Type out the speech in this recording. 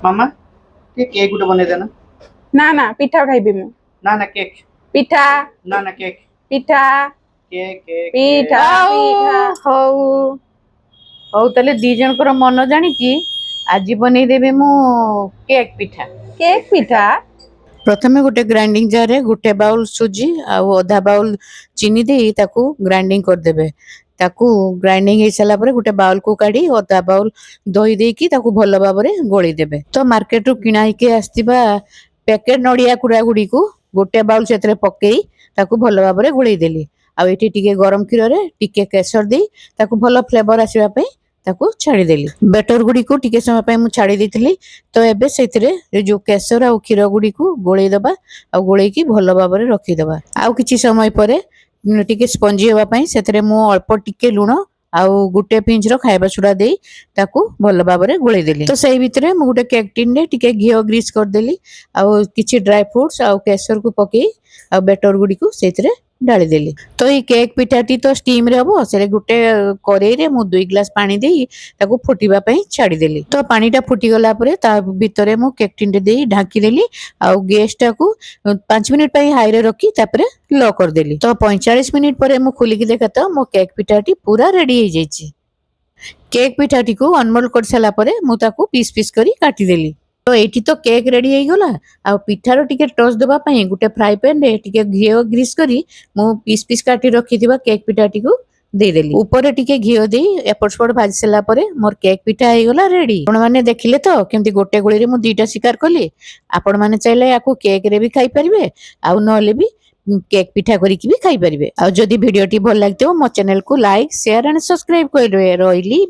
मामा के केक गुटे बने देना। ना ना पिठा खाइबी मु। ना ना केक। पिठा। ना ना केक। पिठा। केक केक पिठा पिठा। ହଉ ହଉ ତାହେଲେ ଦି ଜଣଙ୍କର ମନ ଜାଣିକି ଆଜି ବନେଇଦେବି ମୁଁ କେକ୍ ପିଠା। केक पिठा। प्रथमे गोटे ग्राइंडिंग जार रे गोटे बाउल सुजी आउ अधा बाउल चीनी दे ताकू ग्राइंडिंग करदेबे। ताकू ग्राइंडिंग हो सारा पर गोटे बाउल को काढ़ी अधा बाउल दही देकी ताकू भल भाव में गोली देबे। तो मार्केट रू किना के आस्तिबा पैकेट नड़िया कुड़ा गुड़ी को गोटे बाउल से पकई ताकू भल भाव में गोली देली। आ एठी टिके गरम क्षीर रे टिके केसर दे ताकू भल फ्लेवर आसीबा पई ताकू छाड़ी देली। बेटर गुड़ी को टिके समय पे मु छाड़ी देथिली। तो एबे सेतिरे जो केसर आ क्षीर गुड़ी को गोळेई दबा आ गोळेई की भल भाव में रखी दबा। आ किछि समय परे टिके स्पंजी होबा पई सेतिरे मु अल्प टिके लूण आउ गुटे पिंच रो खाइबा सुडा देई ताकू भल भाव में गोळेई देली। तो सेई भितरे मु गुटे केक टिन रे टिके घियो ग्रीस कर देली आउ किछि ड्राई फ्रूट्स आउ केसर को पकेई आ बेटर गुड़ी को सेतिरे डाली देली। तो ये केक पिठाटी तो स्टीम रे हबो से गोटे करेई रे मु 2 ग्लास पानी देई ताकू फुटीबा पई छाड़ी देली। तो पानीटा फुटी गला परे ता भितरे मु केक टिन रे देई ढाकी देली आउ गैस टाकू 5 मिनिट पई हाई रे रखी तापरे लो कर देली। तो 45 मिनिट परे मु खोली के देखा तो मो केक पिठाटी पूरा रेडी हो जाईची। केक पिठाटी को अनमोल्ड कर साला परे मु ताकू पीस पीस करी काटी देली। तो एठी तो केक रेडी हो गला। आ पिठारो टिके टच दबा पई गुटे फ्राई पैन रे टिके घियो ग्रीस करी मु पीस पीस काटी रखी दिबा केक पिठाटी को दे देली। ऊपर टिके घियो दे एपट सेपट भाजी सला परे मोर केक पिठा हो गला रेडी। आपण माने देखिले तो केमती गोटे गोळी रे मु दुईटा शिकार कली। आपण माने चाइले याकू केक रे भी खाई परिबे आउ नले भी केक पिठा करी की भी खाई परिबे। आ जदी वीडियो टी भल लागतो मो चैनल को लाइक शेयर एंड सब्सक्राइब कर रहिली।